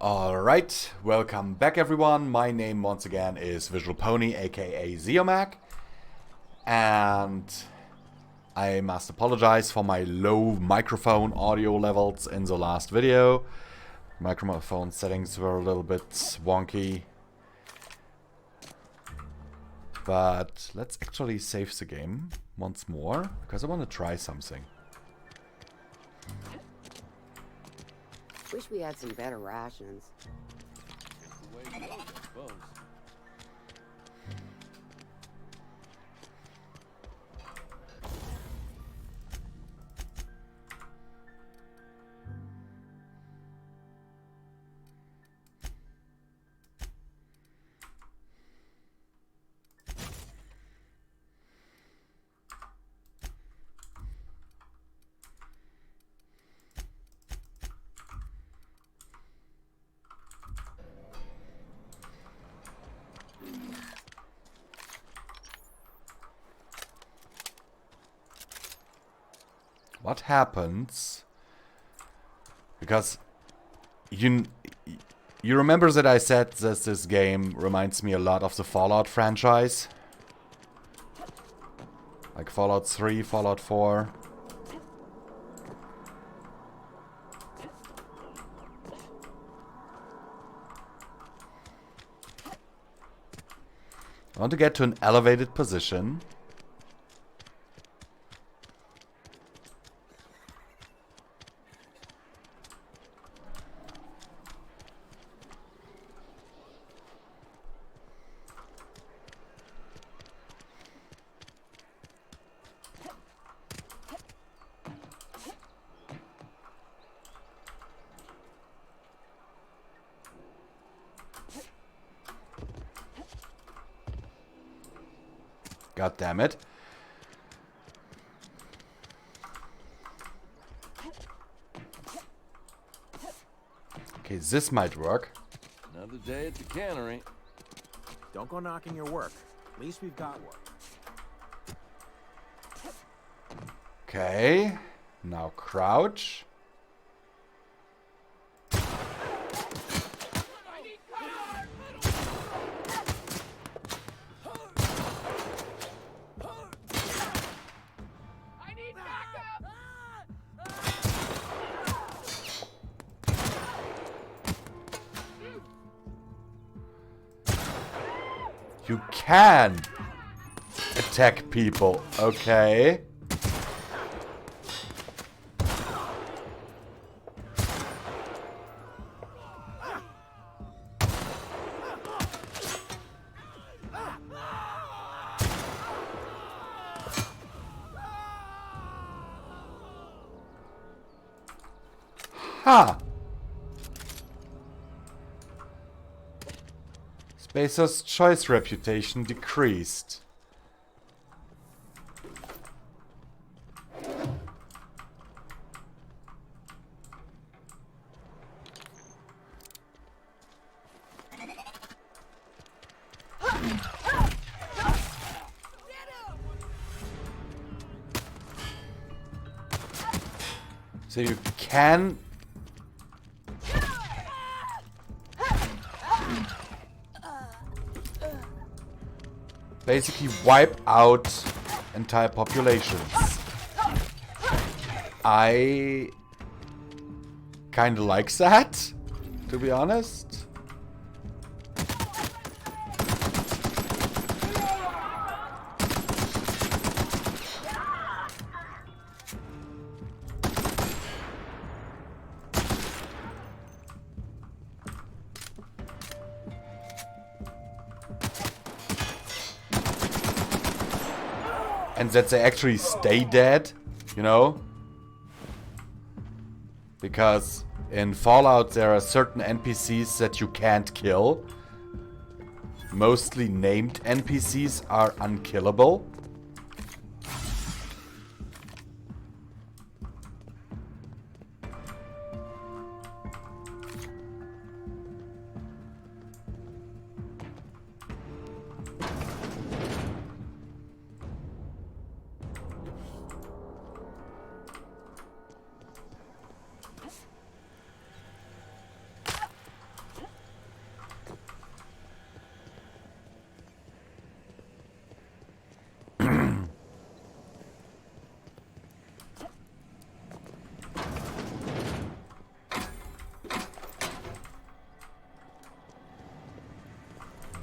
Alright, welcome back everyone. My name once again is Visual Pony, aka Zeomak. And I must apologize for my low microphone audio levels in the last video. Microphone settings were a little bit wonky. But let's actually save the game once more, because I want to try something. Wish we had some better rations. What happens? Because you remember that I said that this game reminds me a lot of the Fallout franchise? Like Fallout 3, Fallout 4. I want to get to an elevated position. God damn it. Okay, this might work. Another day at the cannery. Don't go knocking your work. At least we've got work. Okay. Now crouch. You can attack people, okay? Ha! Spacer's choice reputation decreased. So you can basically wipe out entire populations. I kinda like that, to be honest. And that they actually stay dead, you know? Because in Fallout there are certain NPCs that you can't kill. Mostly named NPCs are unkillable.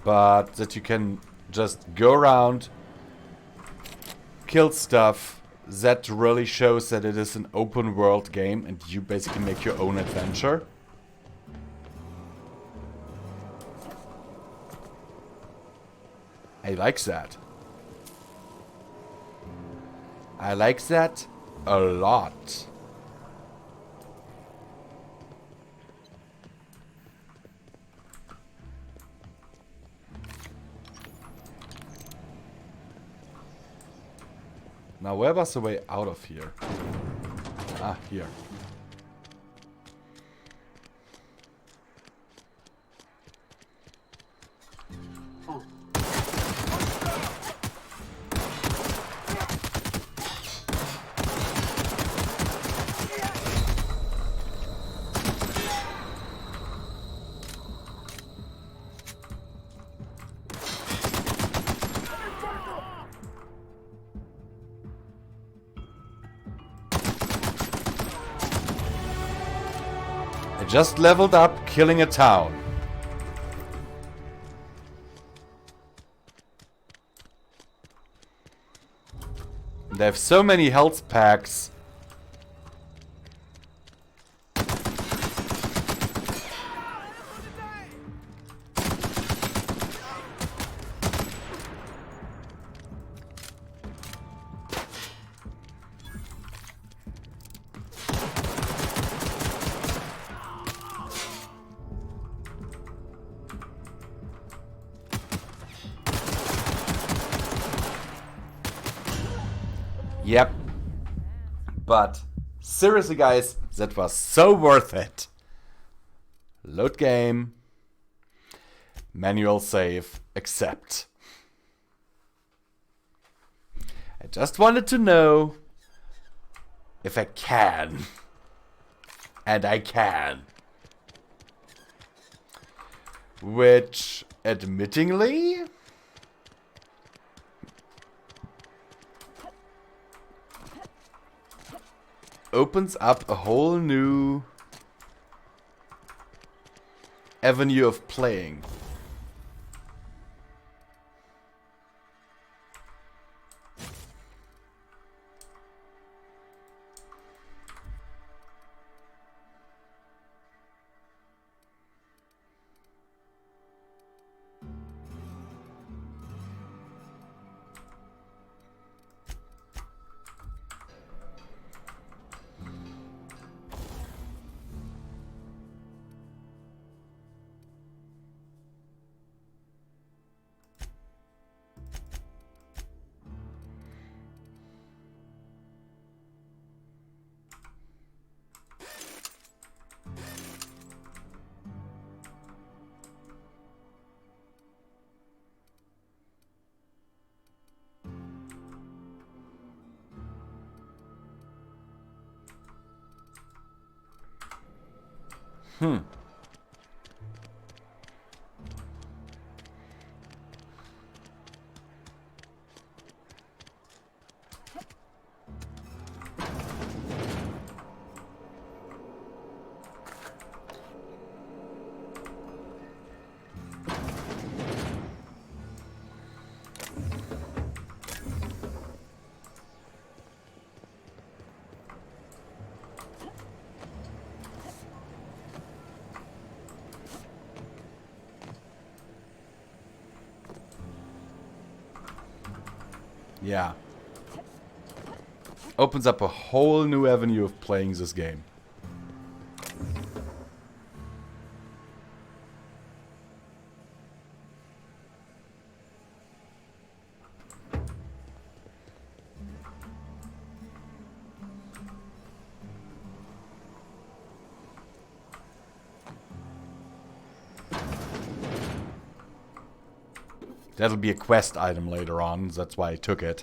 but that you can just go around, kill stuff. That really shows that it is an open world game and you basically make your own adventure. I like that. I like that a lot. Now, where was the way out of here? Ah, here. I just leveled up killing a town. They have so many health packs. Yep. But seriously, guys, that was so worth it. Load game. Manual save. Accept. I just wanted to know if I can. And I can. Which, admittingly, opens up a whole new avenue of playing. Yeah. Opens up a whole new avenue of playing this game. That'll be a quest item later on, that's why I took it.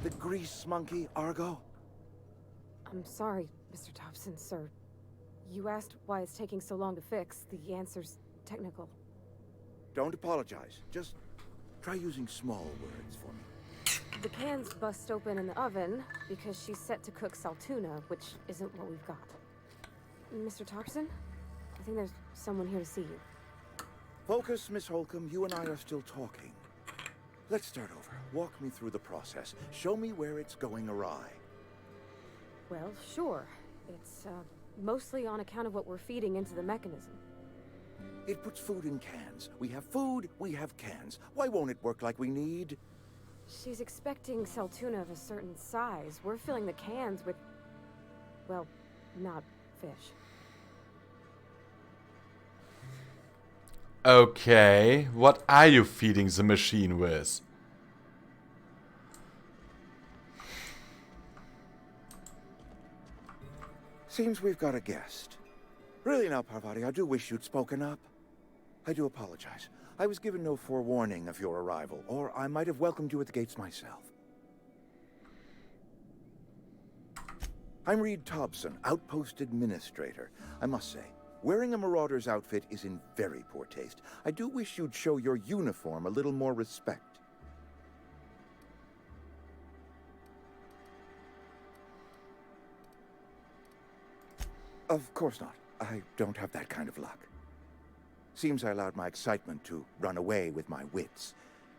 The grease monkey, Argo? I'm sorry, Mr. Thompson, sir. You asked why it's taking so long to fix. The answer's technical. Don't apologize. Just try using small words for me. The cans bust open in the oven because she's set to cook saltuna, which isn't what we've got. Mr. Thompson, I think there's someone here to see you. Focus, Miss Holcomb. You and I are still talking. Let's start over. Walk me through the process. Show me where it's going awry. Well, sure. It's, mostly on account of what we're feeding into the mechanism. It puts food in cans. We have food, we have cans. Why won't it work like we need? She's expecting saltuna of a certain size. We're filling the cans with, well, not fish. Okay, what are you feeding the machine with? Seems we've got a guest. Really now, Parvati, I do wish you'd spoken up. I do apologize. I was given no forewarning of your arrival, or I might have welcomed you at the gates myself. I'm Reed Thompson, Outpost Administrator. I must say, wearing a marauder's outfit is in very poor taste. I do wish you'd show your uniform a little more respect. Of course not. I don't have that kind of luck. Seems I allowed my excitement to run away with my wits.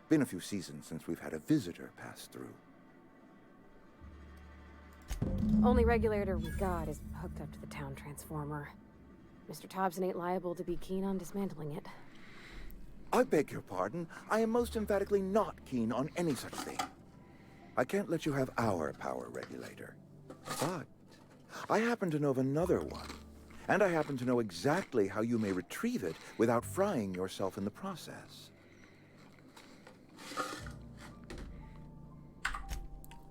Been a few seasons since we've had a visitor pass through. Only regulator we got is hooked up to the town transformer. Mr. Thompson ain't liable to be keen on dismantling it. I beg your pardon. I am most emphatically not keen on any such thing. I can't let you have our power regulator. But I happen to know of another one. And I happen to know exactly how you may retrieve it without frying yourself in the process.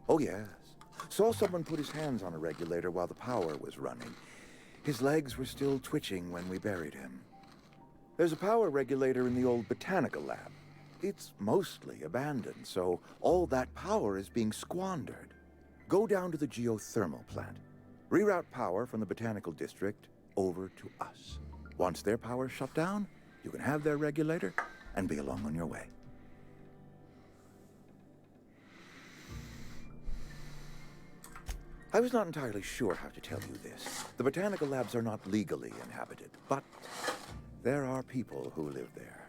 Oh, yes. Saw someone put his hands on a regulator while the power was running. His legs were still twitching when we buried him. There's a power regulator in the old botanical lab. It's mostly abandoned, so all that power is being squandered. Go down to the geothermal plant. Reroute power from the botanical district over to us. Once their power's shut down, you can have their regulator and be along on your way. I was not entirely sure how to tell you this. The botanical labs are not legally inhabited, but there are people who live there.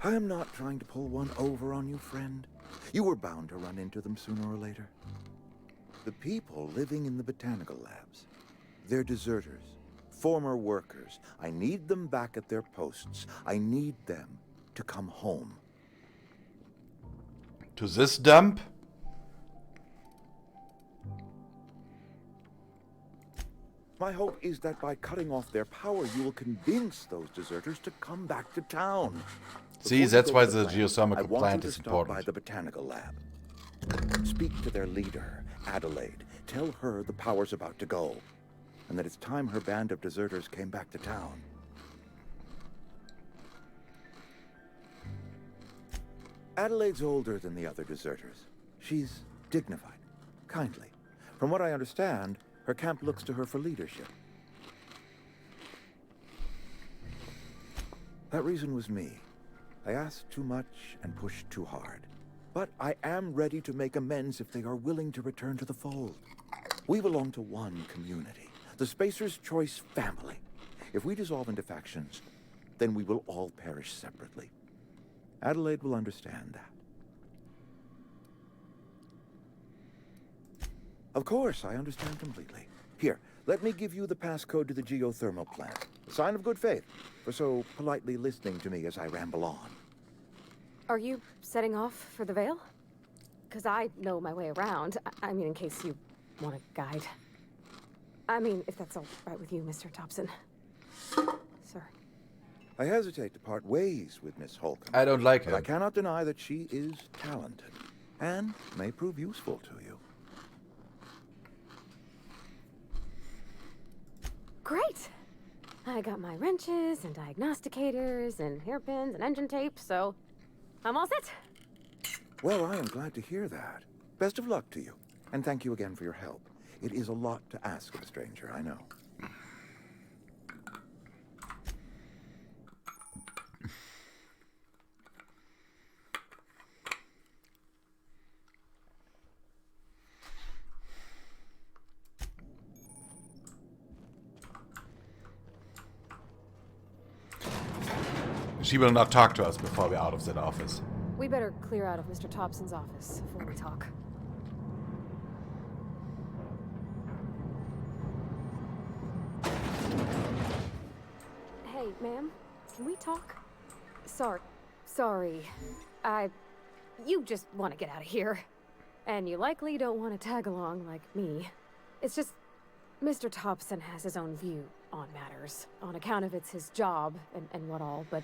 I am not trying to pull one over on you, friend. You were bound to run into them sooner or later. The people living in the botanical labs, they're deserters, former workers. I need them back at their posts. I need them to come home. To this dump? My hope is that by cutting off their power, you will convince those deserters to come back to town. See, Before that's you go why to the plant, geothermal I want plant you is to stop by important. the botanical lab. Speak to their leader, Adelaide. Tell her the power's about to go, and that it's time her band of deserters came back to town. Adelaide's older than the other deserters. She's dignified, kindly. From what I understand, her camp looks to her for leadership. That reason was me. I asked too much and pushed too hard. But I am ready to make amends if they are willing to return to the fold. We belong to one community, the Spacer's Choice family. If we dissolve into factions, then we will all perish separately. Adelaide will understand that. Of course, I understand completely. Here, let me give you the passcode to the geothermal plant. A sign of good faith for so politely listening to me as I ramble on. Are you setting off for the Vale? Because I know my way around. I mean, in case you want a guide. I mean, if that's all right with you, Mr. Thompson. Sir. I hesitate to part ways with Miss Holcomb. I don't like But I her. cannot deny that she is talented and may prove useful to you. Great! I got my wrenches and diagnosticators and hairpins and engine tape, so I'm all set. Well, I am glad to hear that. Best of luck to you, and thank you again for your help. It is a lot to ask of a stranger, I know. She will not talk to us before we're out of that office. We better clear out of Mr. Thompson's office before we talk. Hey, ma'am, can we talk? Sorry. You just want to get out of here. And you likely don't want to tag along like me. It's just, Mr. Thompson has his own view on matters, on account of it's his job and what all, but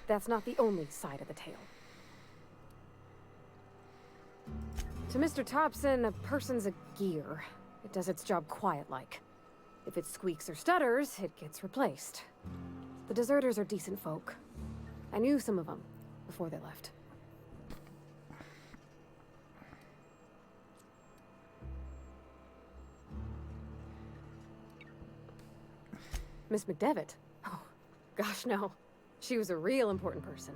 that's not the only side of the tale. To Mr. Thompson, a person's a gear. It does its job quiet-like. If it squeaks or stutters, it gets replaced. The deserters are decent folk. I knew some of them before they left. Miss McDevitt? Oh, gosh, no. She was a real important person.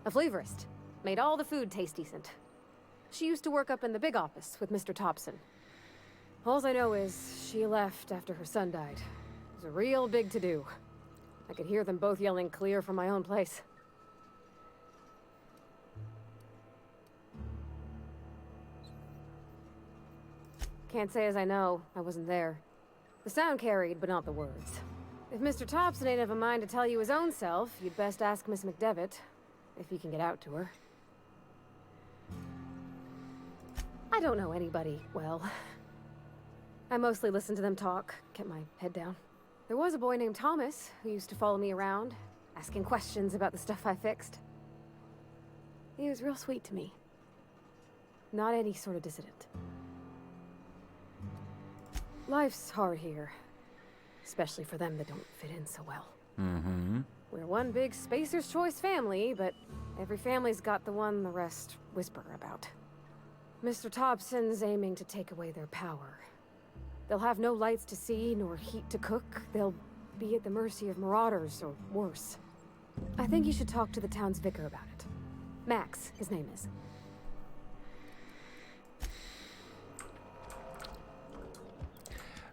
A flavorist. Made all the food taste decent. She used to work up in the big office with Mr. Thompson. Alls I know is she left after her son died. It was a real big to-do. I could hear them both yelling clear from my own place. Can't say as I know. I wasn't there. The sound carried, but not the words. If Mr. Thompson ain't of a mind to tell you his own self, you'd best ask Miss McDevitt, if he can get out to her. I don't know anybody well. I mostly listened to them talk, kept my head down. There was a boy named Thomas who used to follow me around, asking questions about the stuff I fixed. He was real sweet to me. Not any sort of dissident. Life's hard here. Especially for them that don't fit in so well. Mm-hmm. We're one big Spacer's Choice family, but every family's got the one the rest whisper about. Mr. Thompson's aiming to take away their power. They'll have no lights to see, nor heat to cook. They'll be at the mercy of marauders, or worse. I think you should talk to the town's vicar about it. Max, his name is.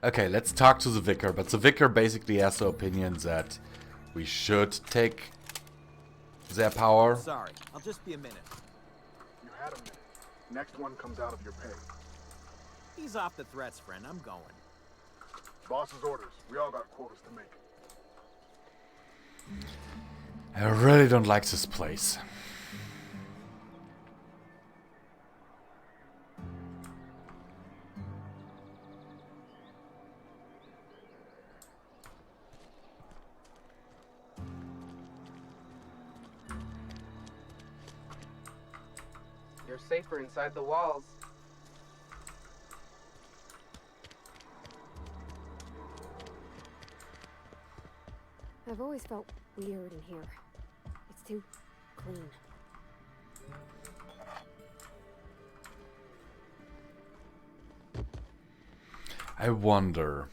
Okay, let's talk to the vicar, but the vicar basically has the opinion that we should take their power. Sorry, I'll just be a minute. You had a minute. Next one comes out of your pay. Ease off the threats, friend. I'm going. Boss's orders. We all got quotas to make. I really don't like this place. You're safer inside the walls. I've always felt weird in here. It's too clean. I wonder.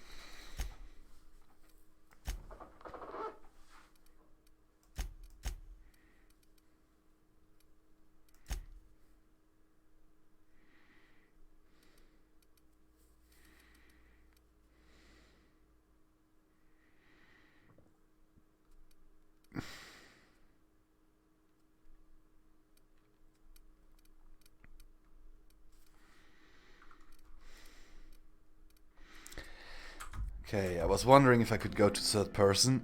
Okay, I was wondering if I could go to third person.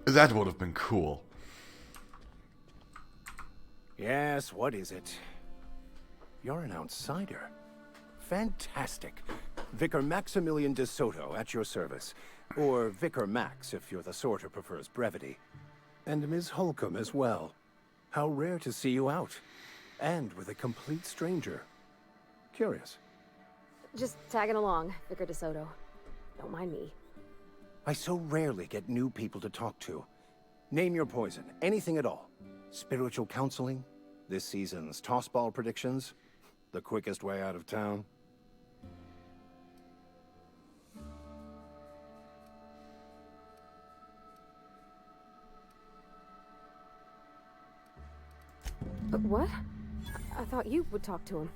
That would have been cool. Yes, what is it? You're an outsider. Fantastic. Vicar Maximilian de Soto at your service. Or Vicar Max if you're the sort who prefers brevity. And Ms. Holcomb as well. How rare to see you out. And with a complete stranger. Curious. Just tagging along, Vicar DeSoto. Don't mind me. I so rarely get new people to talk to. Name your poison, anything at all. Spiritual counseling, This season's tossball predictions? The quickest way out of town? But what? I thought you would talk to him.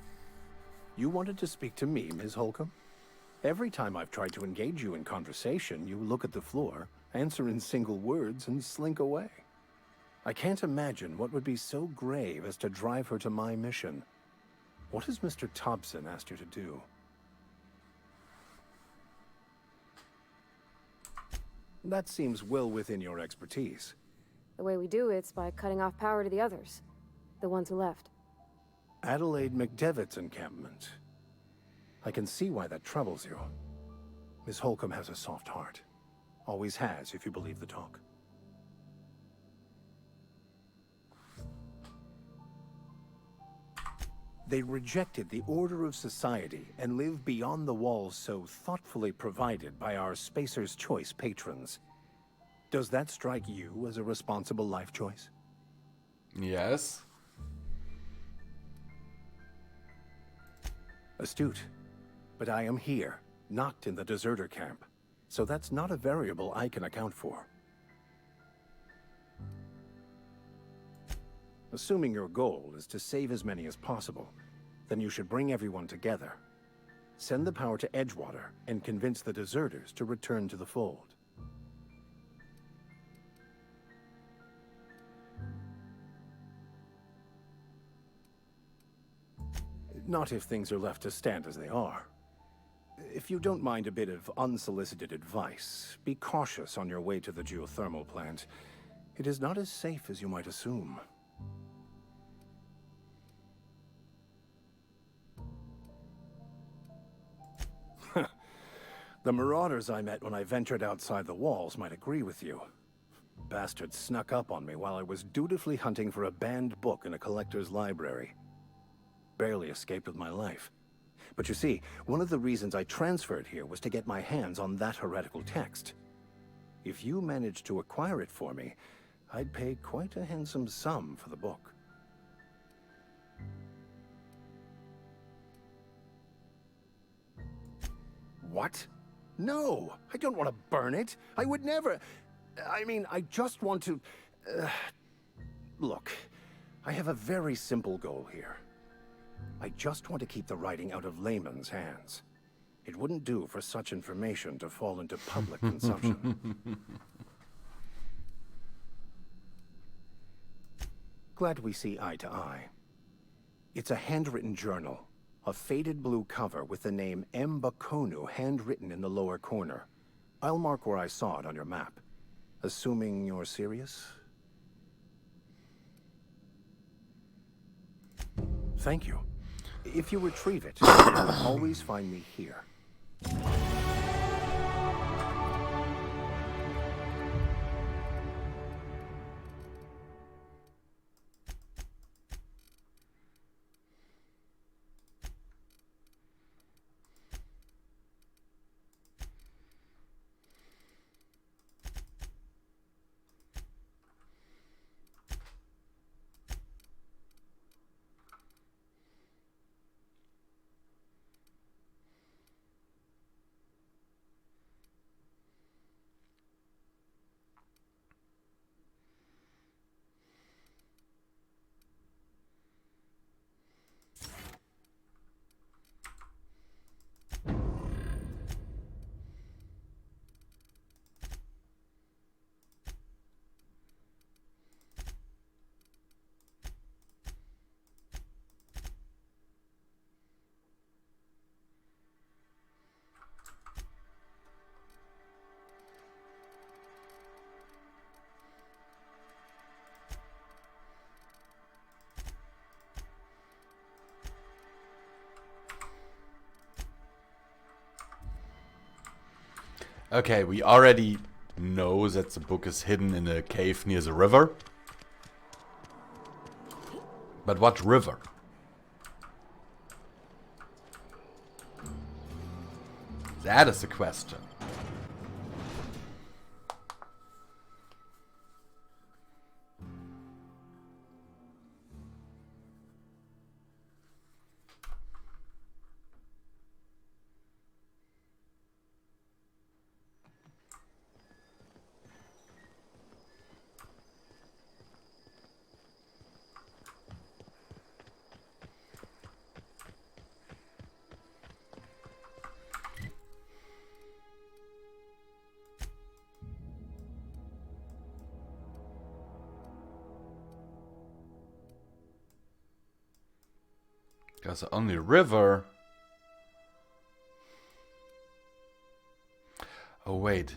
You wanted to speak to me, Ms. Holcomb? Every time I've tried to engage you in conversation, you look at the floor, answer in single words, and slink away. I can't imagine what would be so grave as to drive her to my mission. What has Mr. Thompson asked you to do? That seems well within your expertise. The way we do it's by cutting off power to the others. The ones who left. Adelaide McDevitt's encampment. I can see why that troubles you. Miss Holcomb has a soft heart. Always has, if you believe the talk. They rejected the order of society and live beyond the walls so thoughtfully provided by our Spacer's Choice patrons. Does that strike you as a responsible life choice? Yes. Astute. But I am here, not in the deserter camp. So that's not a variable I can account for. Assuming your goal is to save as many as possible, then you should bring everyone together. Send the power to Edgewater and convince the deserters to return to the fold. Not if things are left to stand as they are. If you don't mind a bit of unsolicited advice, be cautious on your way to the geothermal plant. It is not as safe as you might assume. The marauders I met when I ventured outside the walls might agree with you. Bastards snuck up on me while I was dutifully hunting for a banned book in a collector's library. Barely escaped with my life. But you see, one of the reasons I transferred here was to get my hands on that heretical text. If you managed to acquire it for me, I'd pay quite a handsome sum for the book. What? No! I don't want to burn it! I would never... I mean, I just want to... Look, I have a very simple goal here. I just want to keep the writing out of layman's hands. It wouldn't do for such information to fall into public consumption. Glad we see eye to eye. It's a handwritten journal. A faded blue cover with the name M. Bakonu handwritten in the lower corner. I'll mark where I saw it on your map. Assuming you're serious? Thank you. If you retrieve it, you'll always find me here. Okay, we already know that the book is hidden in a cave near the river. But what river? That is the question. There's only river. Oh wait.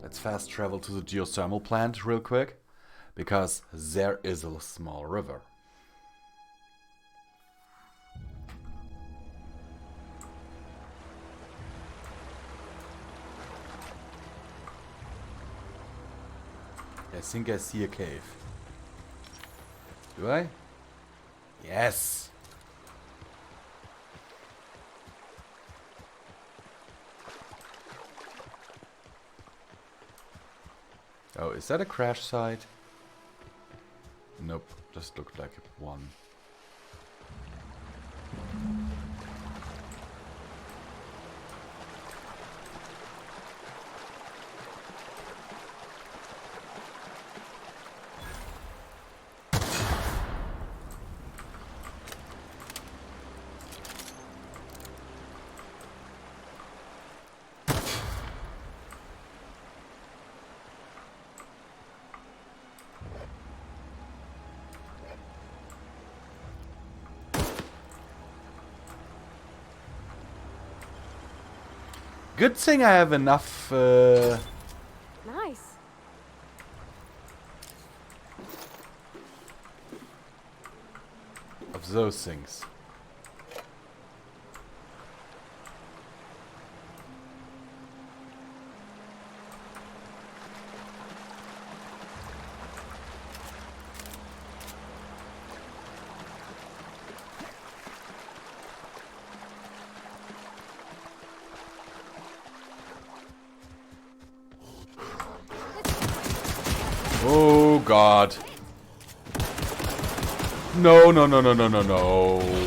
Let's fast travel to the geothermal plant real quick, because there is a small river. I think I see a cave. Do I? Yes! Oh, is that a crash site? Nope, just looked like one. Good thing I have enough Nice. of those things. Oh God. No, no, no, no, no, no, no.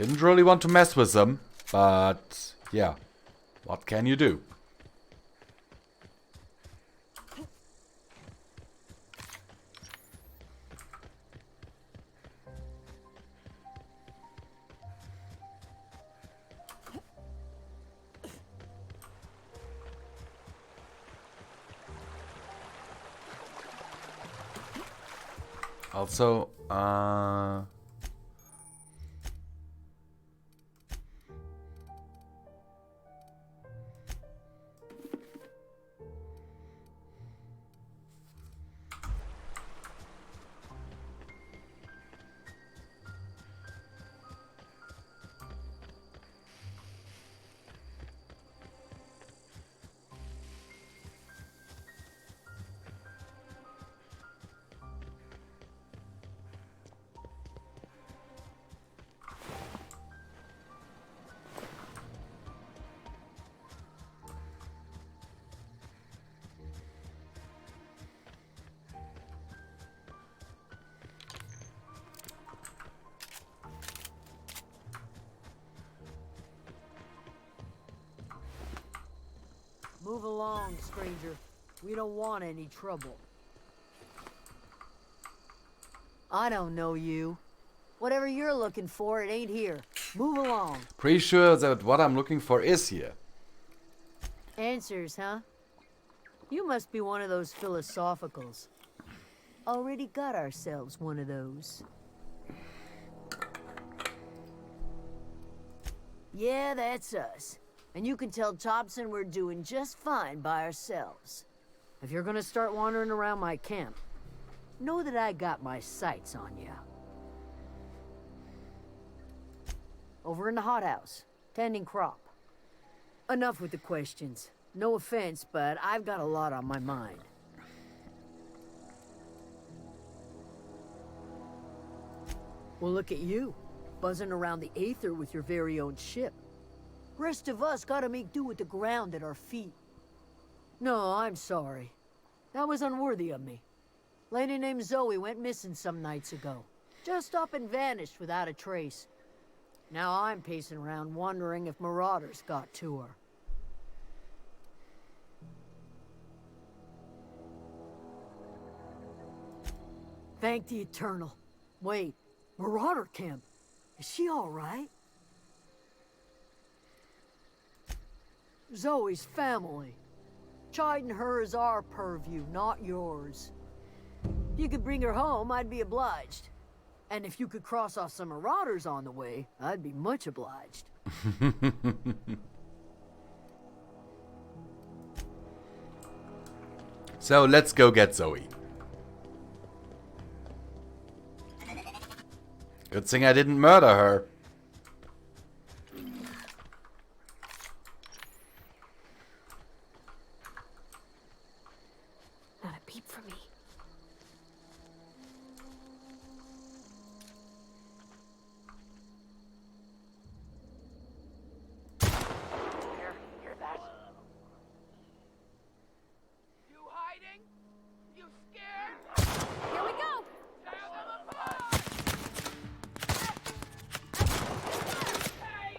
Didn't really want to mess with them, but yeah, what can you do? Also, Move along, stranger. We don't want any trouble. I don't know you. Whatever you're looking for, it ain't here. Move along. pretty sure that what I'm looking for is here. Answers, huh? You must be one of those philosophicals. Already got ourselves one of those. Yeah, that's us. And you can tell Thompson we're doing just fine by ourselves. if you're gonna start wandering around my camp, know that I got my sights on you. Over in the hothouse, tending crop. Enough with the questions. No offense, but I've got a lot on my mind. Well, look at you, buzzing around the Aether with your very own ship. Rest of us gotta make do with the ground at our feet. No, I'm sorry. That was unworthy of me. Lady named Zoe went missing some nights ago. Just up and vanished without a trace. Now I'm pacing around wondering if marauders got to her. Thank the Eternal. Wait, Marauder Camp. Is she all right? Zoe's family. Chiding her is our purview, not yours. If you could bring her home, I'd be obliged. And if you could cross off some marauders on the way, I'd be much obliged. So let's go get Zoe. Good thing I didn't murder her. Not a peep from me. Hear that? You hiding? You scared? Here we go! Tear them apart! Hey!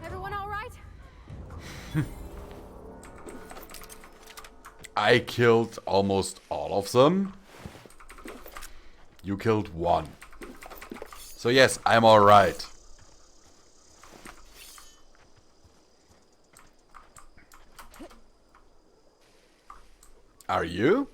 Everyone all right? I killed almost all of them. You killed one. So yes, I'm alright. Are you?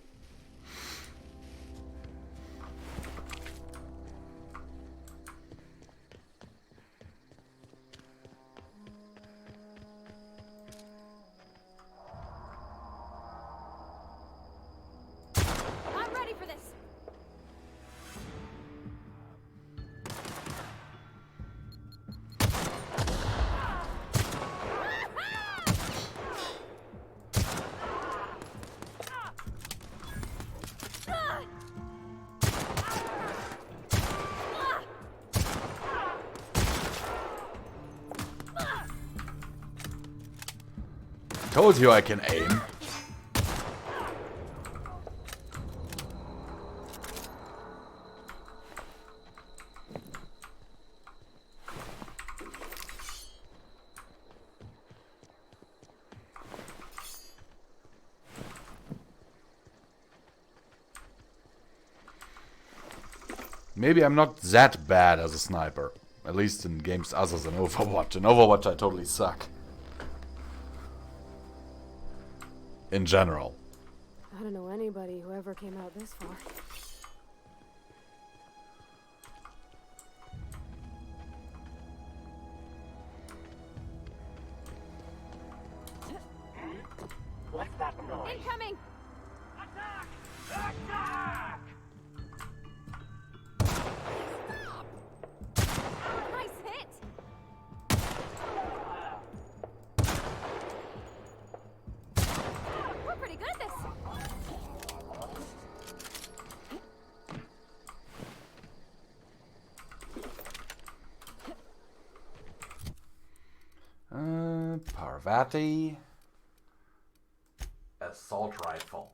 I'm ready for this. Told you I can aim. Maybe I'm not that bad as a sniper. At least in games other than Overwatch. In Overwatch I totally suck. In general. I don't know anybody who ever came out this far. What's that noise? Incoming! Attack! Attack! Nice hit! We're pretty good at this. Parvati. Assault rifle.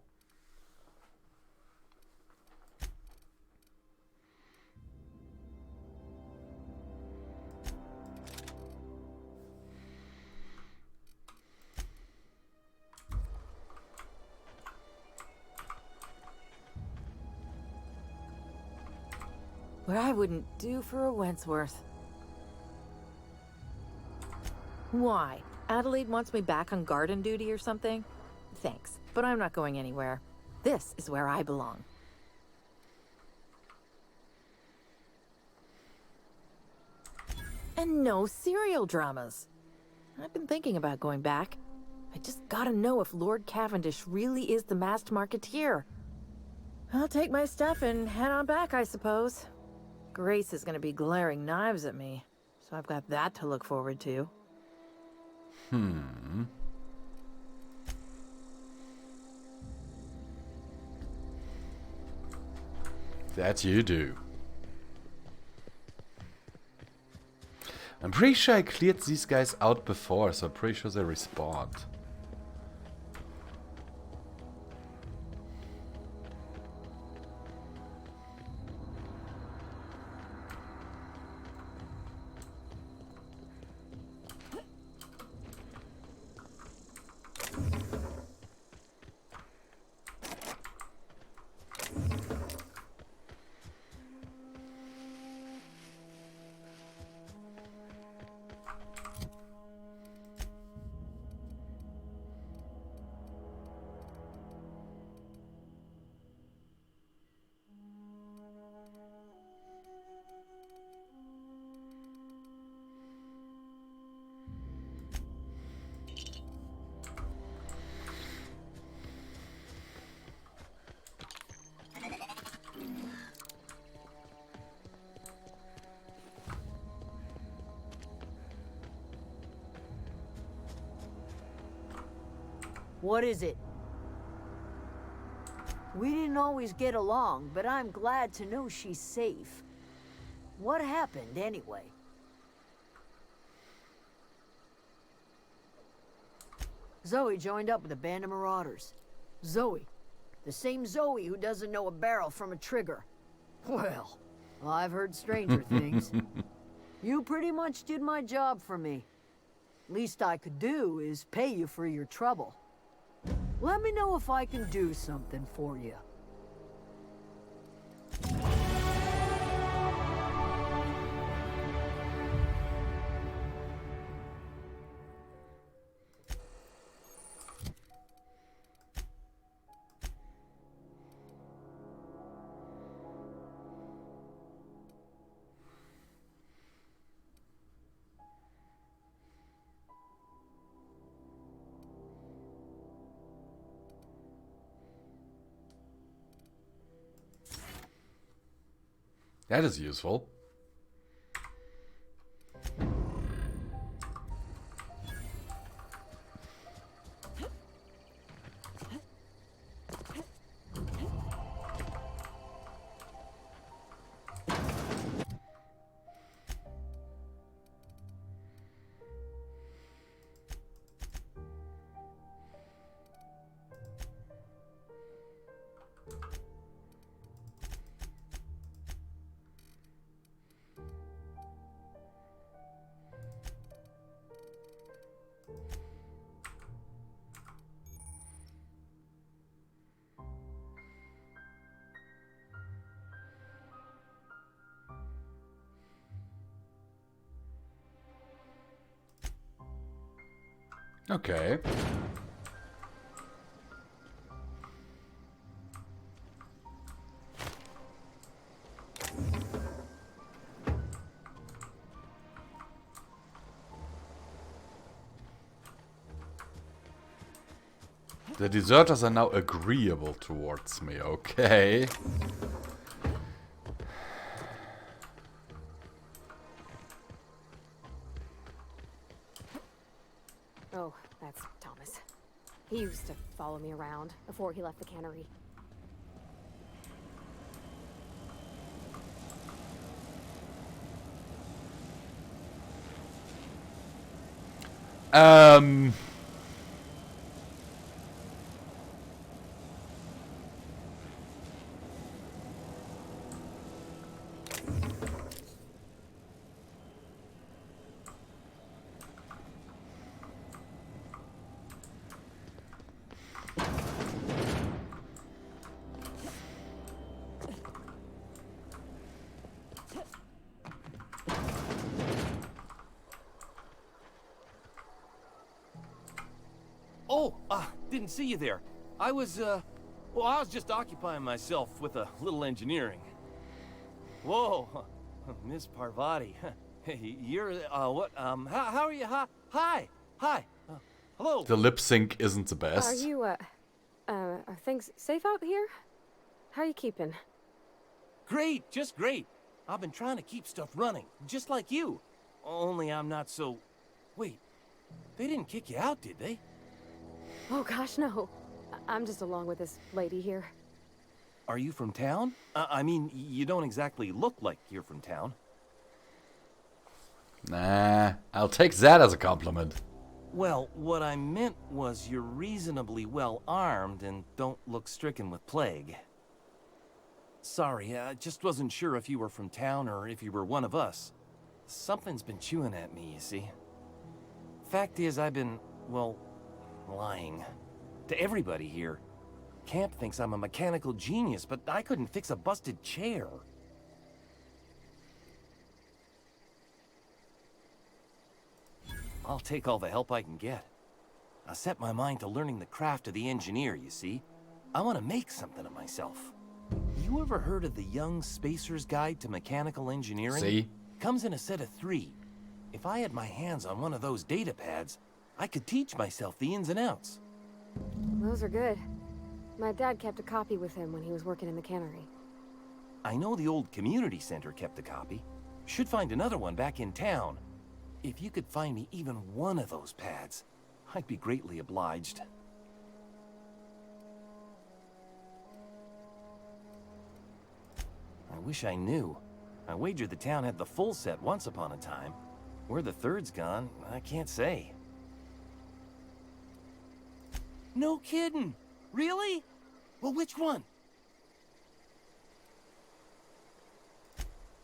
What I wouldn't do for a Wentworth. Why? Adelaide wants me back on garden duty or something? Thanks, but I'm not going anywhere. This is where I belong. And no serial dramas. I've been thinking about going back. I just gotta know if Lord Cavendish really is the masked marketeer. I'll take my stuff and head on back, I suppose. Grace is gonna be glaring knives at me, so I've got that to look forward to. That you do. I'm pretty sure I cleared these guys out before, so I'm pretty sure they respawned. What is it? We didn't always get along, but I'm glad to know she's safe. What happened, anyway? Zoe joined up with a band of marauders. Zoe. The same Zoe who doesn't know a barrel from a trigger. Well, I've heard stranger things. You pretty much did my job for me. Least I could do is pay you for your trouble. Let me know if I can do something for you. That is useful. Okay. The deserters are now agreeable towards me, okay. Oh, that's Thomas. He used to follow me around before he left the cannery. didn't see you there. I was, well, I was just occupying myself with a little engineering. Whoa, Miss Parvati. You're, what, how are you? Hi. Hello. The lip sync isn't the best. Are you, are things safe out here? How are you keeping? Great, just great. I've been trying to keep stuff running, just like you. Only I'm not so... Wait, they didn't kick you out, did they? Oh gosh, no. I'm just along with this lady here. Are you from town? I mean, you don't exactly look like you're from town. Nah, I'll take that as a compliment. Well, what I meant was you're reasonably well armed and don't look stricken with plague. Sorry, I just wasn't sure if you were from town or if you were one of us. Something's been chewing at me, you see. Fact is, I've been, well, lying. To everybody here. Camp thinks I'm a mechanical genius, but I couldn't fix a busted chair. I'll take all the help I can get. I set my mind to learning the craft of the engineer, you see. I want to make something of myself. You ever heard of the Young Spacer's Guide to Mechanical Engineering? See? Comes in a set of 3. If I had my hands on one of those data pads, I could teach myself the ins and outs. Those are good. My dad kept a copy with him when he was working in the cannery. I know the old community center kept a copy. Should find another one back in town. If you could find me even one of those pads, I'd be greatly obliged. I wish I knew. I wagered the town had the full set once upon a time. Where the third's gone, I can't say. No kidding! Really? Well, which one?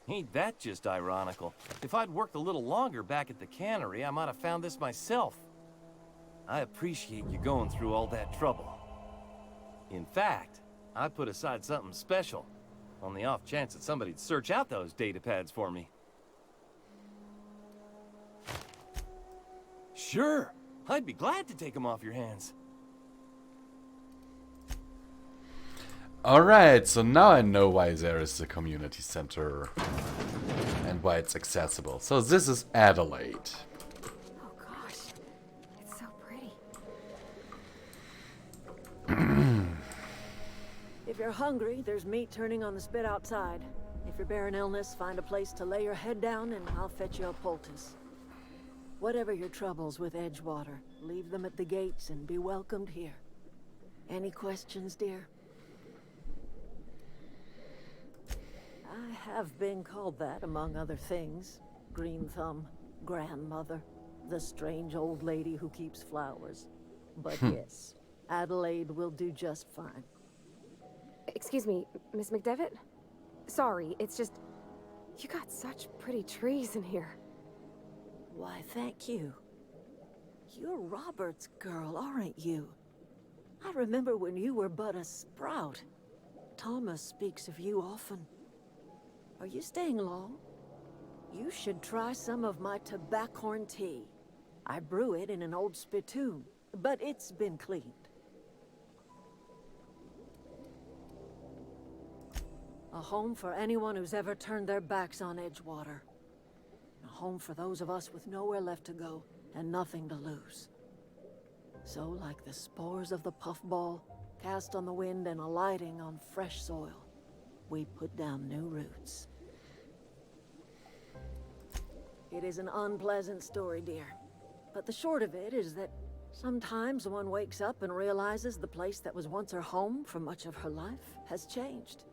Ain't that just ironical? If I'd worked a little longer back at the cannery, I might have found this myself. I appreciate you going through all that trouble. In fact, I put aside something special, on the off chance that somebody'd search out those data pads for me. Sure, I'd be glad to take them off your hands. Alright, so now I know why there is a community center and why it's accessible. So this is Adelaide. Oh gosh, it's so pretty. If you're hungry, there's meat turning on the spit outside. If you're bearing illness, find a place to lay your head down and I'll fetch you a poultice. Whatever your troubles with Edgewater, leave them at the gates and be welcomed here. Any questions, dear? I have been called that, among other things. Green Thumb, grandmother, the strange old lady who keeps flowers. But yes, Adelaide will do just fine. Excuse me, Miss McDevitt? Sorry, it's just... You got such pretty trees in here. Why, thank you. You're Robert's girl, aren't you? I remember when you were but a sprout. Thomas speaks of you often. Are you staying long? You should try some of my tobaccorn tea. I brew it in an old spittoon, but it's been cleaned. A home for anyone who's ever turned their backs on Edgewater. A home for those of us with nowhere left to go and nothing to lose. So, like the spores of the puffball, cast on the wind and alighting on fresh soil, we put down new roots. It is an unpleasant story, dear. But the short of it is that sometimes one wakes up and realizes the place that was once her home for much of her life has changed.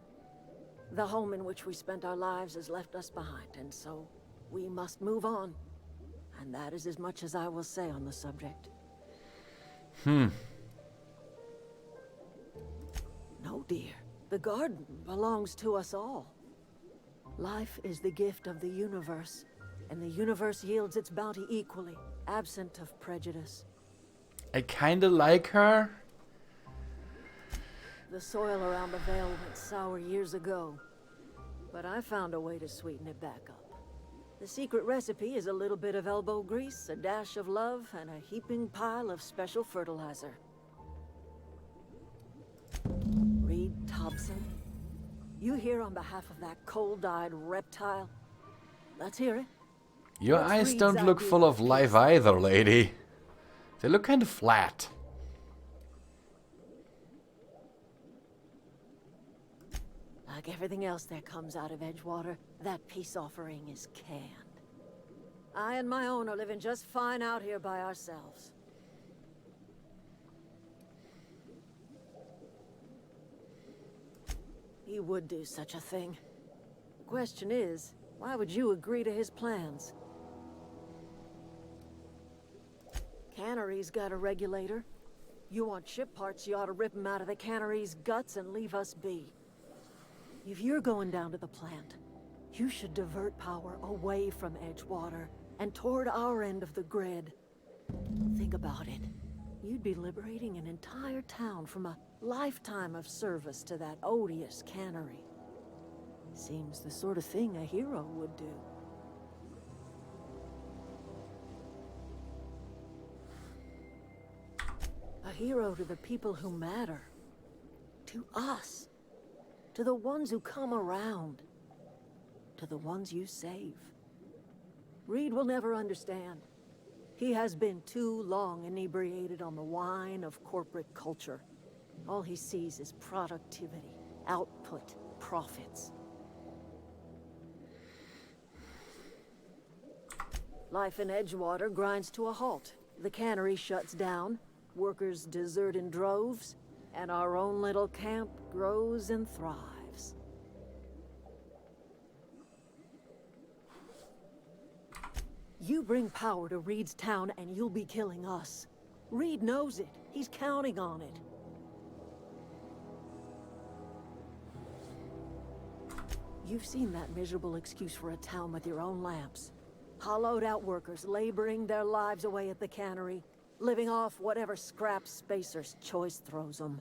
The home in which we spent our lives has left us behind, and so we must move on. And that is as much as I will say on the subject. No, dear. The garden belongs to us all. Life is the gift of the universe, and the universe yields its bounty equally, absent of prejudice. I kinda like her. The soil around the Vale went sour years ago, but I found a way to sweeten it back up. The secret recipe is a little bit of elbow grease, a dash of love, and a heaping pile of special fertilizer. Thompson? You here on behalf of that cold-eyed reptile? Let's hear it. Your What's eyes Reed's don't look idea full of of life peace? either, lady. They look kind of flat. Like everything else that comes out of Edgewater, that peace offering is canned. I and my own are living just fine out here by ourselves. He would do such a thing. Question is, why would you agree to his plans? Cannery's got a regulator. You want ship parts, you ought to rip him out of the cannery's guts and leave us be. If you're going down to the plant, you should divert power away from Edgewater and toward our end of the grid. Think about it. You'd be liberating an entire town from a lifetime of service to that odious cannery. Seems the sort of thing a hero would do. A hero to the people who matter. To us. To the ones who come around. To the ones you save. Reed will never understand. He has been too long inebriated on the wine of corporate culture. All he sees is productivity, output, profits. Life in Edgewater grinds to a halt. The cannery shuts down, workers desert in droves, and our own little camp grows and thrives. You bring power to Reed's town and you'll be killing us. Reed knows it. He's counting on it. You've seen that miserable excuse for a town with your own lamps. Hollowed out workers laboring their lives away at the cannery, living off whatever scraps Spacer's Choice throws them.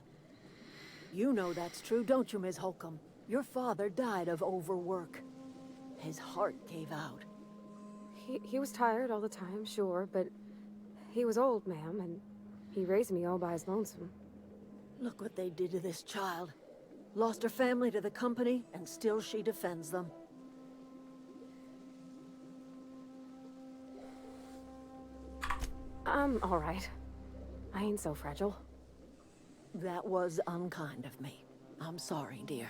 You know that's true, don't you, Ms. Holcomb? Your father died of overwork. His heart gave out. He was tired all the time, sure, but he was old, ma'am, and he raised me all by his lonesome. Look what they did to this child. Lost her family to the company, and still she defends them. I'm all right. I ain't so fragile. That was unkind of me. I'm sorry, dear.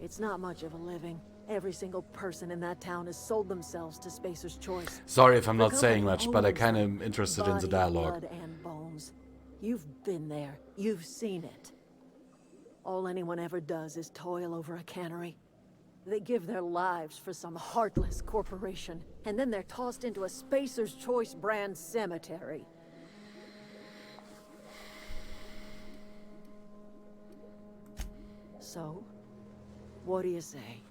It's not much of a living. Every single person in that town has sold themselves to Spacer's Choice. Sorry if I'm The not saying company much, but I owns kind them. of interested in the Body, dialogue. blood, and bones. You've been there. You've seen it. All anyone ever does is toil over a cannery. They give their lives for some heartless corporation, and then they're tossed into a Spacer's Choice brand cemetery. So, what do you say?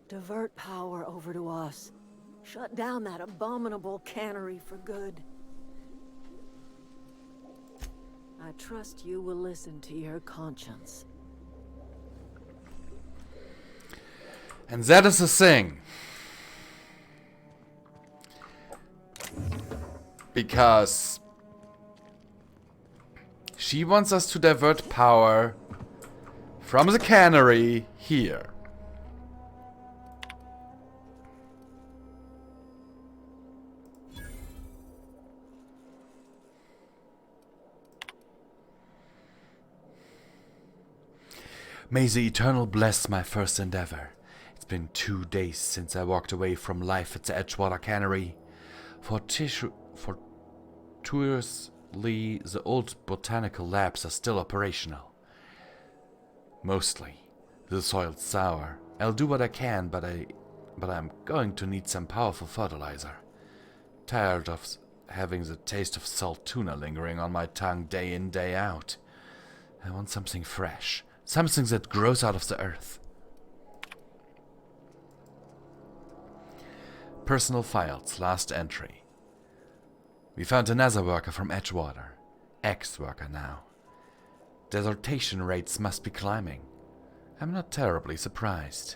Divert power over to us. Shut down that abominable cannery for good. I trust you will listen to your conscience. And that is the thing. Because she wants us to divert power from the cannery here. May the Eternal bless my first endeavor. It's been 2 days since I walked away from life at the Edgewater Cannery. Fortuitously, the old botanical labs are still operational. Mostly. The soil's sour. I'll do what I can, but I'm going to need some powerful fertilizer. Tired of having the taste of salt tuna lingering on my tongue day in, day out. I want something fresh. Something that grows out of the earth. Personal files, last entry. We found another worker from Edgewater. Ex-worker now. Desertation rates must be climbing. I'm not terribly surprised.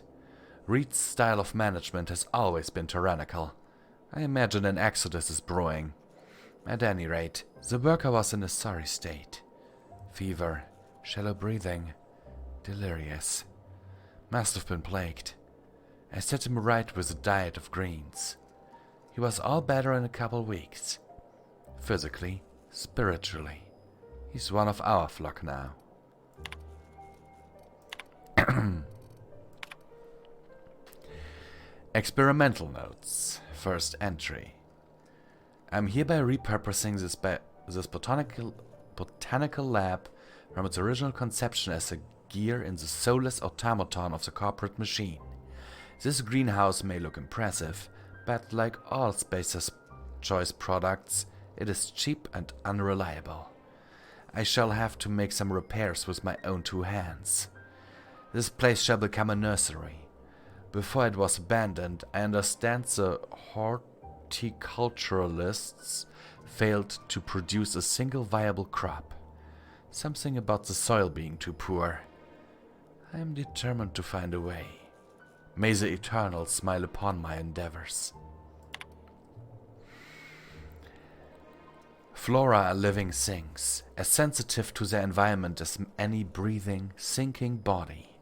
Reed's style of management has always been tyrannical. I imagine an exodus is brewing. At any rate, The worker was in a sorry state. Fever, shallow breathing, delirious. Must have been plagued. I set him right with a diet of greens. He was all better in a couple weeks. Physically, spiritually. He's one of our flock now. Experimental notes. First entry. I'm hereby repurposing this botanical lab from its original conception as a gear in the soulless automaton of the corporate machine. This greenhouse may look impressive, but like all Spacer's Choice products, it is cheap and unreliable. I shall have to make some repairs with my own two hands. This place shall become a nursery. Before it was abandoned, I understand the horticulturalists failed to produce a single viable crop. Something about the soil being too poor. I am determined to find a way. May the Eternal smile upon my endeavors. Flora are living things, as sensitive to their environment as any breathing, thinking body.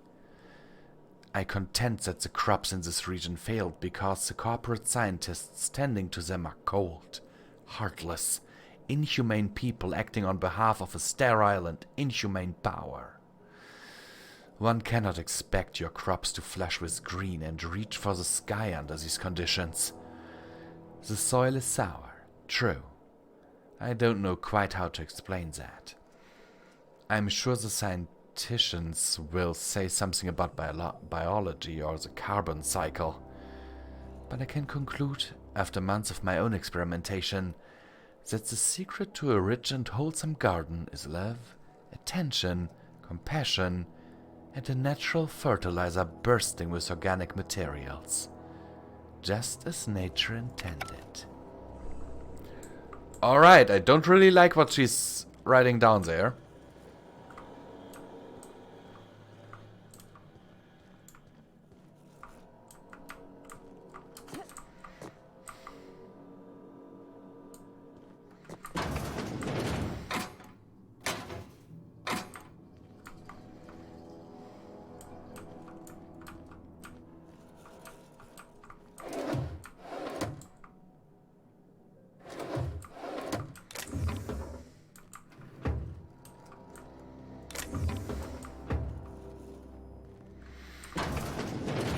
I contend that the crops in this region failed because the corporate scientists tending to them are cold, heartless, inhumane people acting on behalf of a sterile and inhumane power. One cannot expect your crops to flush with green and reach for the sky under these conditions. The soil is sour, true. I don't know quite how to explain that. I'm sure the scientists will say something about biology or the carbon cycle. But I can conclude, after months of my own experimentation, that the secret to a rich and wholesome garden is love, attention, compassion, and a natural fertilizer bursting with organic materials. Just as nature intended. Alright, I don't really like what she's writing down there.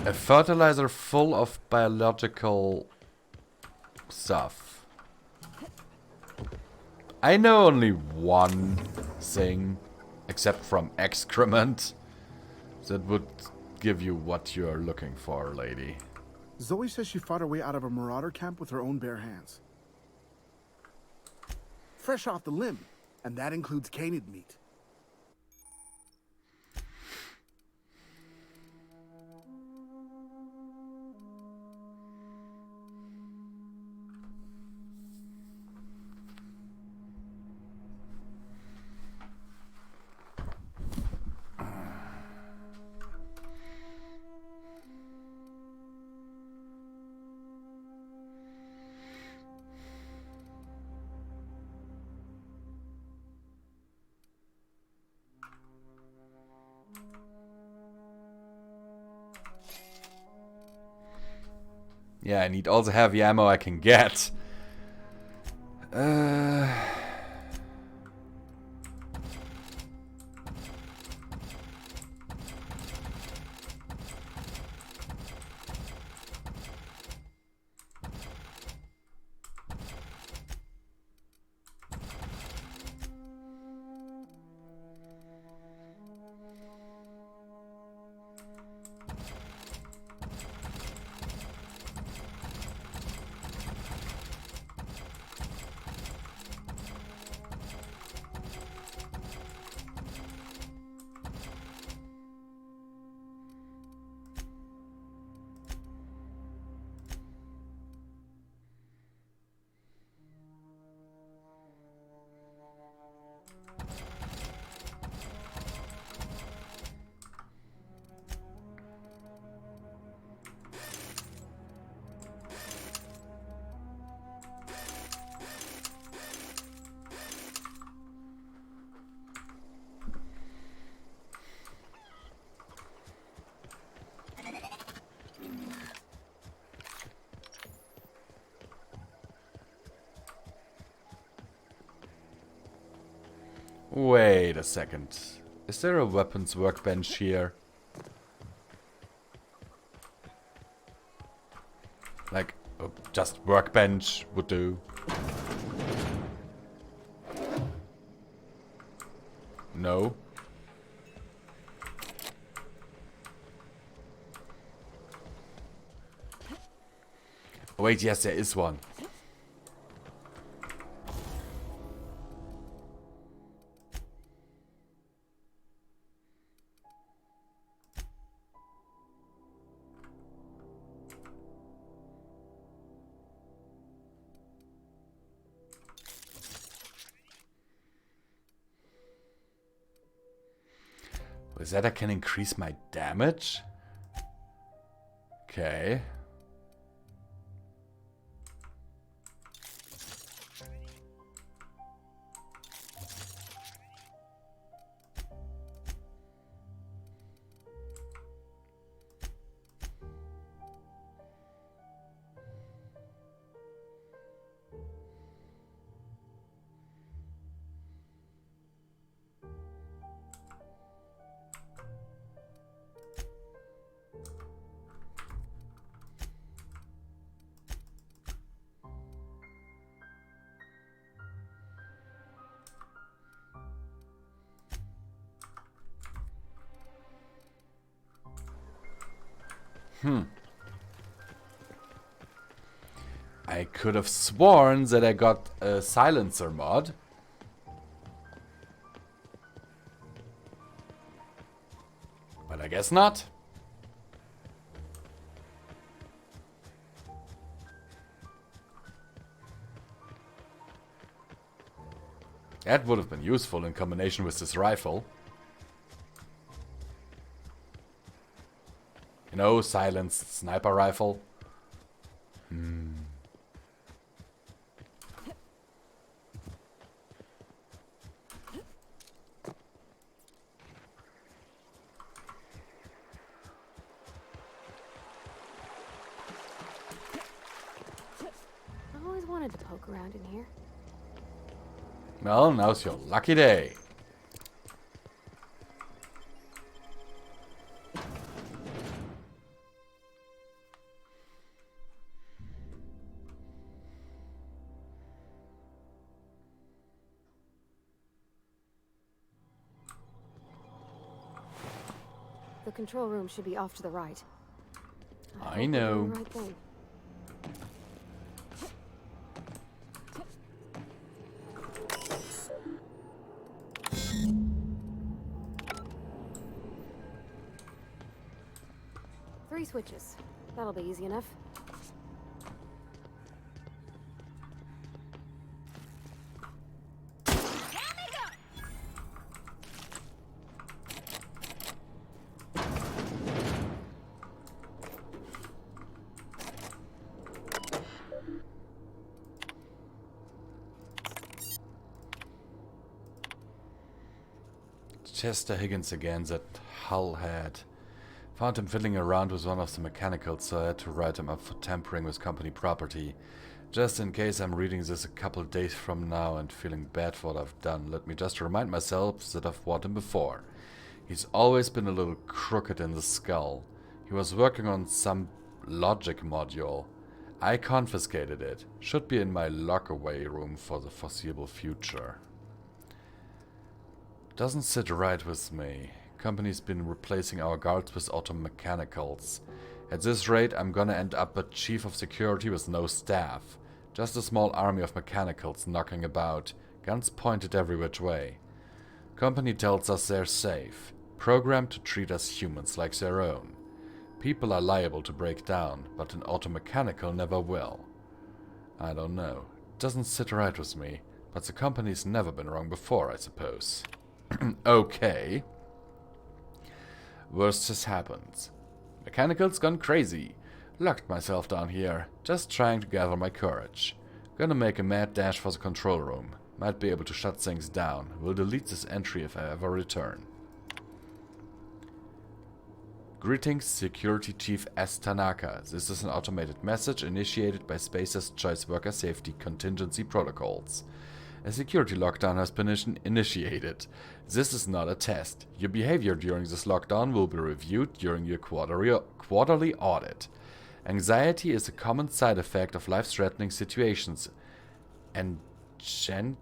A fertilizer full of biological stuff. I know only one thing, except from excrement, that would give you what you're looking for, lady. Zoe says she fought her way out of a marauder camp with her own bare hands. Fresh off the limb, and that includes canid meat. Yeah, I need all the heavy ammo I can get. Wait a second. Is there a weapons workbench here? Like, just workbench would do. No. Wait, yes, there is one. Is that I can increase my damage? Okay. I could have sworn that I got a silencer mod. But I guess not. That would have been useful in combination with this rifle. You know, silenced sniper rifle. I've always wanted to poke around in here. Well, now's your lucky day. The control room should be off to the right. I hope we're know. doing the right thing. Three switches. That'll be easy enough. Chester Higgins again, that hull head. Found him fiddling around with one of the mechanicals, so I had to write him up for tampering with company property. Just in case I'm reading this a couple days from now and feeling bad for what I've done, let me just remind myself that I've warned him before. He's always been a little crooked in the skull. He was working on some logic module. I confiscated it. Should be in my lock-away room for the foreseeable future. Doesn't sit right with me. Company's been replacing our guards with auto-mechanicals. At this rate, I'm gonna end up a chief of security with no staff. Just a small army of mechanicals knocking about, guns pointed every which way. Company tells us they're safe, programmed to treat us humans like their own. People are liable to break down, but an auto-mechanical never will. I don't know. Doesn't sit right with me, but the company's never been wrong before, I suppose. Okay. Worst has happened. Mechanical's gone crazy. Locked myself down here, just trying to gather my courage. Gonna make a mad dash for the control room. Might be able to shut things down. Will delete this entry if I ever return. Greetings, Security Chief S. Tanaka. This is an automated message initiated by Spacer's Choice Worker Safety Contingency Protocols. A security lockdown has been initiated. This is not a test. Your behavior during this lockdown will be reviewed during your quarterly audit. Anxiety is a common side effect of life-threatening situations engendered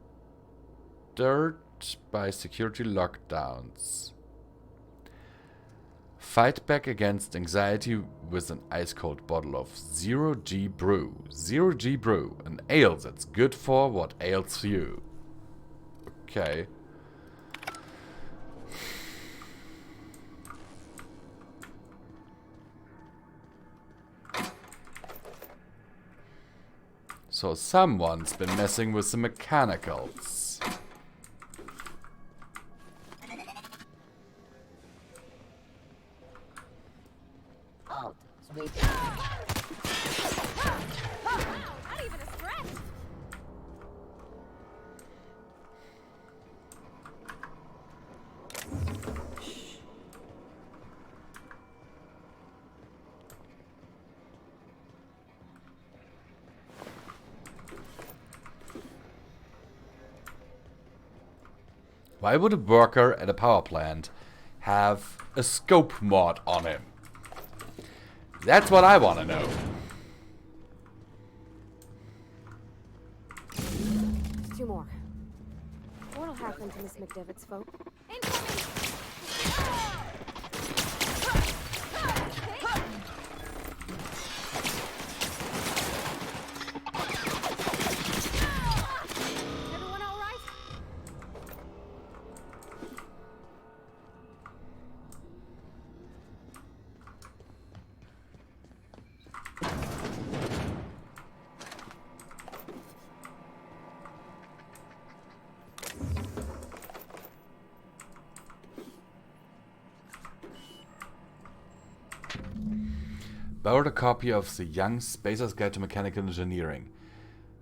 by security lockdowns. Fight back against anxiety with an ice-cold bottle of Zero-G Brew. Zero-G Brew, an ale that's good for what ails you. Okay. So someone's been messing with the mechanicals. Oh, sweet. Not even a threat. Why would a worker at a power plant have a scope mod on him? That's what I want to know. Two more. What'll happen to Miss McDevitt's folk? Everyone all right? Borrowed a copy of The Young Spacer's Guide to Mechanical Engineering.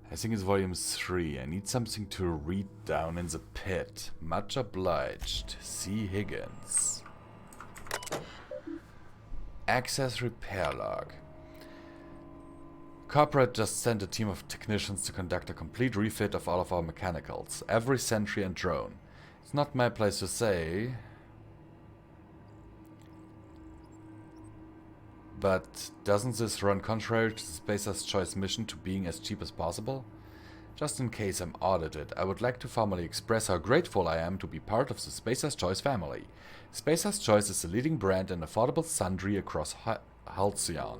I think it's volume 3. I need something to read down in the pit. Much obliged. C. Higgins. Access repair log. Corporate just sent a team of technicians to conduct a complete refit of all of our mechanicals. Every sentry and drone. It's not my place to say, but doesn't this run contrary to the Spacer's Choice mission to being as cheap as possible? Just in case I'm audited, I would like to formally express how grateful I am to be part of the Spacer's Choice family. Spacer's Choice is the leading brand in affordable sundry across Halcyon.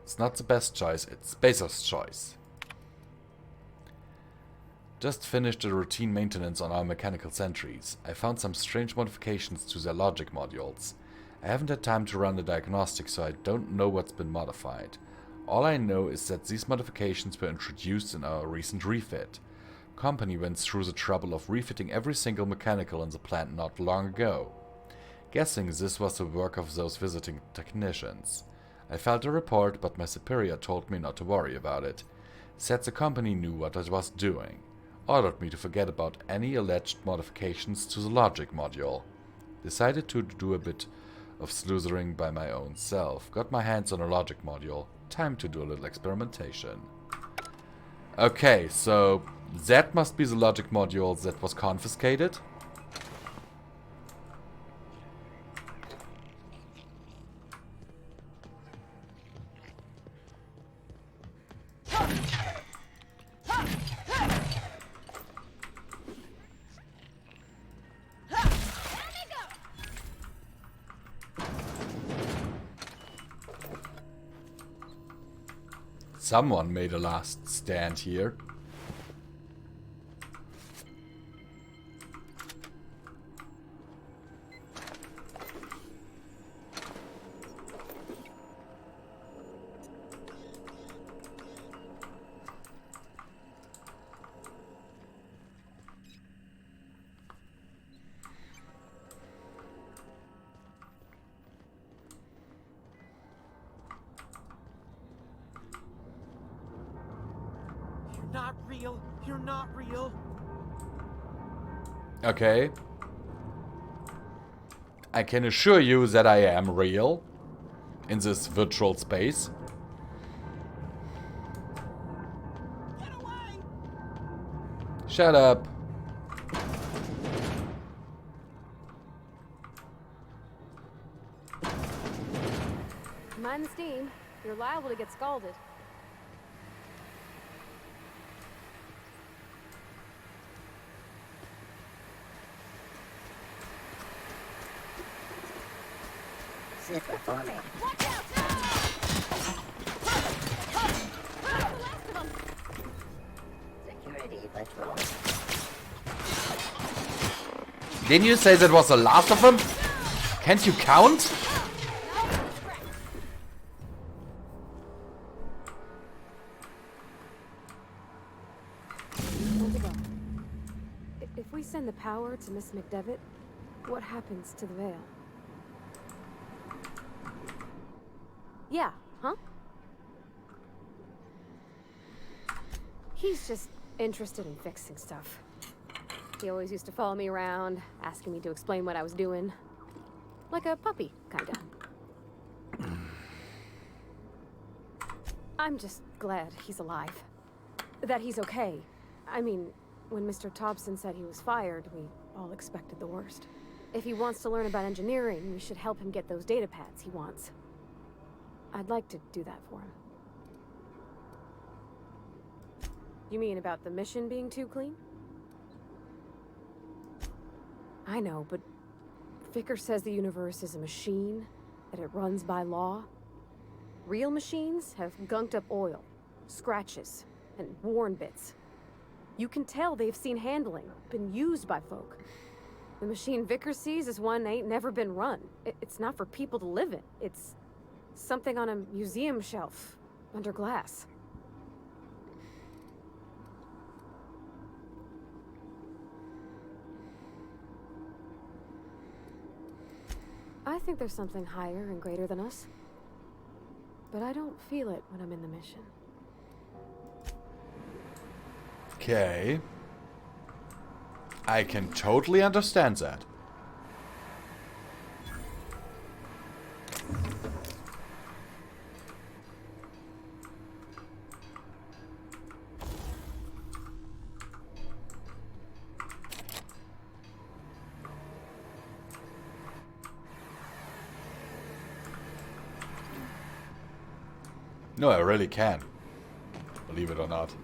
It's not the best choice, it's Spacer's Choice. Just finished a routine maintenance on our mechanical sentries. I found some strange modifications to their logic modules. I haven't had time to run the diagnostics, so I don't know what's been modified. All I know is that these modifications were introduced in our recent refit. Company went through the trouble of refitting every single mechanical in the plant not long ago. Guessing this was the work of those visiting technicians. I filed a report, but my superior told me not to worry about it. Said the company knew what I was doing. Ordered me to forget about any alleged modifications to the logic module. Decided to do a bit of sleuthering by my own self. Got my hands on a logic module. Time to do a little experimentation. Okay, so that must be the logic module that was confiscated. Someone made a last stand here. Not real. You're not real. Okay. I can assure you that I am real in this virtual space. Shut up. Mind the steam. You're liable to get scalded. Zip for me. Watch out! Security patrol. Didn't you say that was the last of them? Can't you count? If we send the power to Miss McDevitt, what happens to the Veil? Yeah, huh? He's just interested in fixing stuff. He always used to follow me around, asking me to explain what I was doing. Like a puppy, kinda. I'm just glad he's alive. That he's okay. I mean, when Mr. Thompson said he was fired, we all expected the worst. If he wants to learn about engineering, we should help him get those data pads he wants. I'd like to do that for him. You mean about the mission being too clean? I know, but Vicker says the universe is a machine, that it runs by law. Real machines have gunked up oil, scratches, and worn bits. You can tell they've seen handling, been used by folk. The machine Vicker sees is one ain't never been run. It's not for people to live in. It's something on a museum shelf, under glass. I think there's something higher and greater than us. But I don't feel it when I'm in the mission. Okay. I can totally understand that. No, I really can. Believe it or not.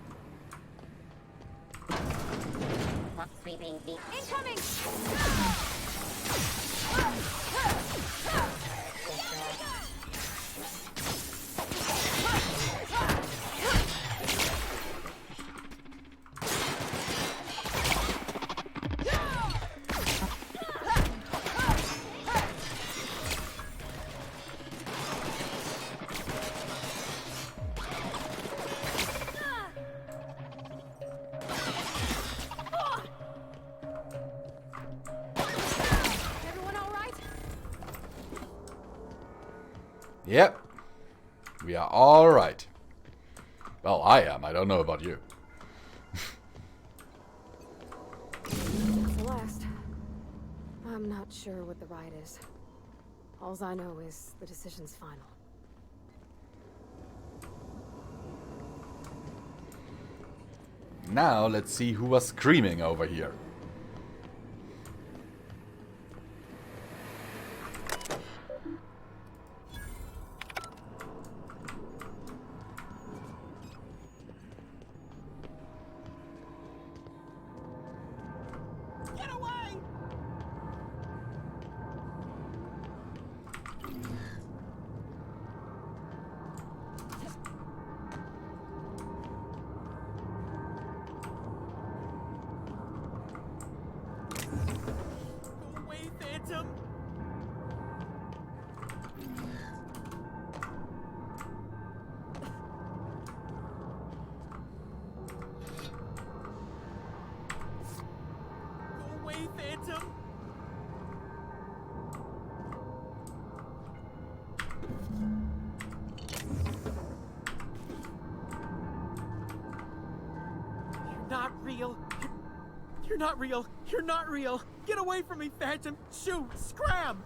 Incoming! Yep. We are all right. Well, I am. I don't know about you. That's the last. I'm not sure what the right is. Alls I know is the decision's final. Now, let's see who was screaming over here. Not real. You're not real. You're not real. Get away from me, Phantom. Shoot. Scram.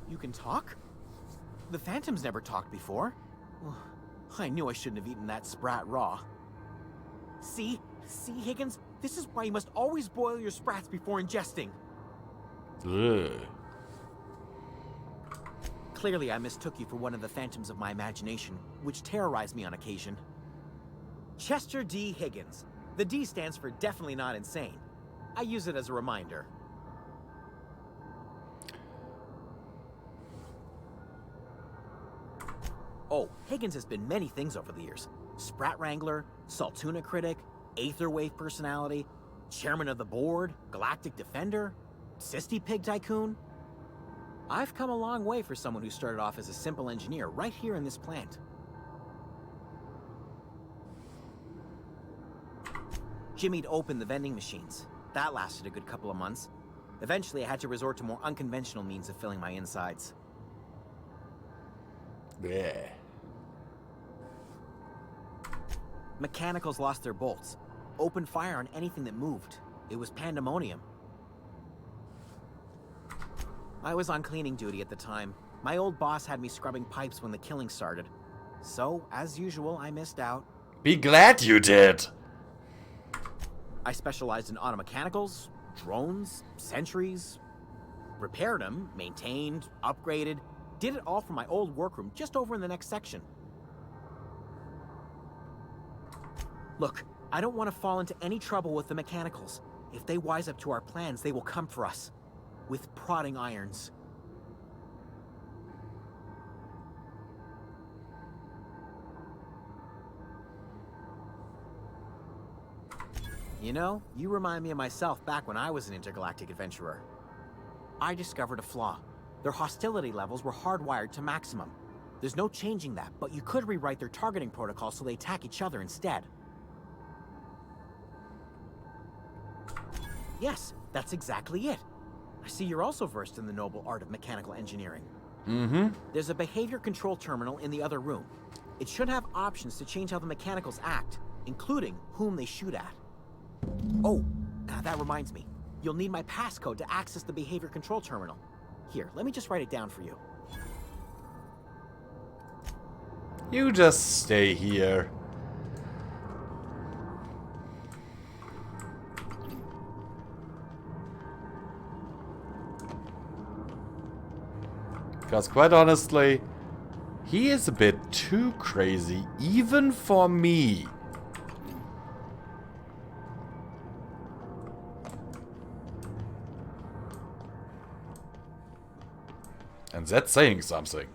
You can talk? The Phantoms never talked before. Ugh, I knew I shouldn't have eaten that sprat raw. See? See, Higgins? This is why you must always boil your sprats before ingesting. Ugh. Clearly, I mistook you for one of the phantoms of my imagination, which terrorized me on occasion. Chester D. Higgins. The D stands for definitely not insane. I use it as a reminder. Oh, Higgins has been many things over the years. Sprat Wrangler, Saltuna Critic, Aetherwave Personality, Chairman of the Board, Galactic Defender, Sisty Pig Tycoon. I've come a long way for someone who started off as a simple engineer right here in this plant. Jimmy'd opened the vending machines. That lasted a good couple of months. Eventually, I had to resort to more unconventional means of filling my insides. Yeah. Mechanicals lost their bolts. Opened fire on anything that moved. It was pandemonium. I was on cleaning duty at the time. My old boss had me scrubbing pipes when the killing started. So, as usual, I missed out. Be glad you did. I specialized in automechanicals, drones, sentries. Repaired them, maintained, upgraded. Did it all from my old workroom just over in the next section. Look, I don't want to fall into any trouble with the mechanicals. If they wise up to our plans, they will come for us. With prodding irons. You know, you remind me of myself back when I was an intergalactic adventurer. I discovered a flaw. Their hostility levels were hardwired to maximum. There's no changing that, but you could rewrite their targeting protocol so they attack each other instead. Yes, that's exactly it. I see you're also versed in the noble art of mechanical engineering. Mm-hmm. There's a behavior control terminal in the other room. It should have options to change how the mechanicals act, including whom they shoot at. Oh, that reminds me. You'll need my passcode to access the behavior control terminal. Here, let me just write it down for you. You just stay here. Because quite honestly, he is a bit too crazy, even for me. And that's saying something.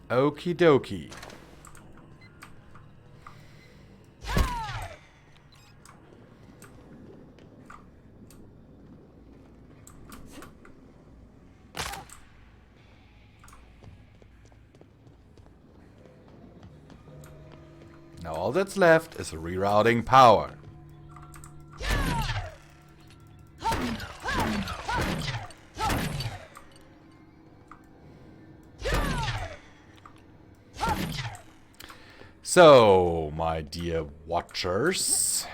Okie dokie. Now all that's left is rerouting power. So, my dear watchers,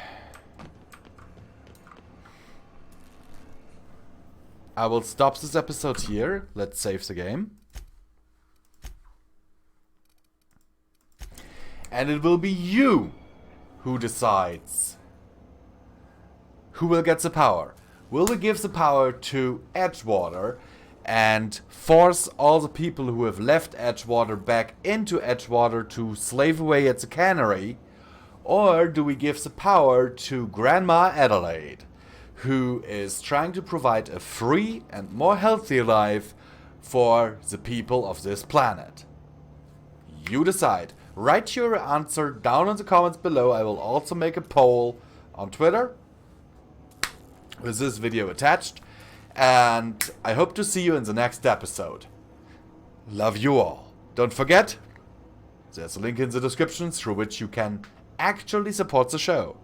I will stop this episode here. Let's save the game. And it will be you who decides who will get the power. Will we give the power to Edgewater and force all the people who have left Edgewater back into Edgewater to slave away at the cannery? Or do we give the power to Grandma Adelaide, who is trying to provide a free and more healthy life for the people of this planet? You decide. Write your answer down in the comments below. I will also make a poll on Twitter with this video attached. And I hope to see you in the next episode. Love you all. Don't forget, There's a link in the description through which you can actually support the show.